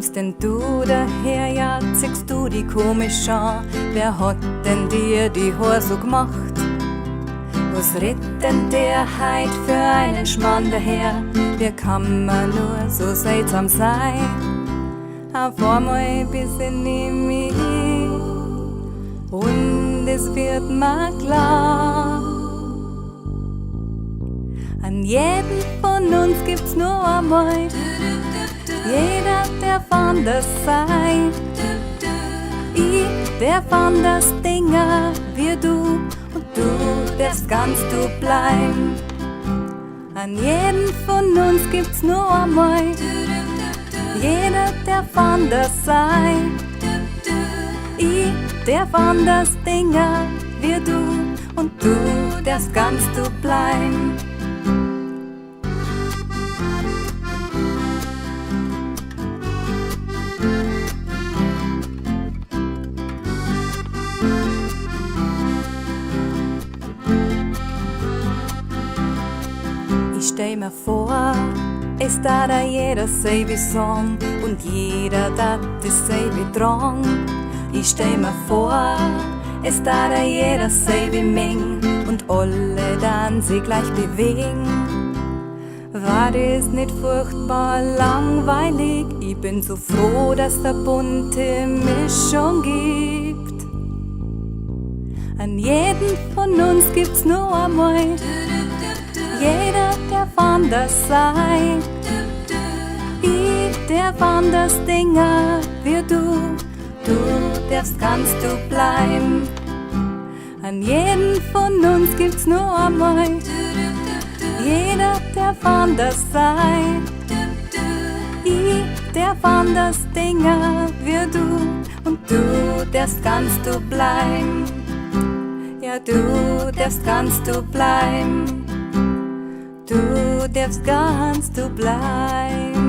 kommst denn du daher? Ja, ziehst du die komisch an? Wer hat denn dir die Haare so gemacht? Was redt denn der heit für einen Schmarrn daher? Wie kann man nur so seltsam sein? Auf einmal bis in mich und es wird mir klar. An jedem von uns gibt's nur einmal, jeder darf anders sein. Ich darf anders Dinge wie du und du darfst ganz du bleiben. An jedem von uns gibt's nur einmal, jeder darf anders sein. Ich darf anders Dinge wie du und du darfst ganz du bleiben. Ich stell mir vor, es da jeder selbe Song und jeder dat dasselbe Drang. Ich stell mir vor, es da jeder selbe Meng und alle dann sich gleich bewegen. War das nicht furchtbar langweilig? Ich bin so froh, dass da bunte Mischung gibt. An jedem von uns gibt's nur einmal, jeder darf anders sein. Ich darf anders Dinge wie du, du darfst ganz du bleiben. An jedem von uns gibt's nur einmal, jeder darf anders sein. Ich darf anders Dinge wie du und du darfst ganz du bleiben. Ja, du darfst ganz du bleiben. Du darfst ganz du bleiben.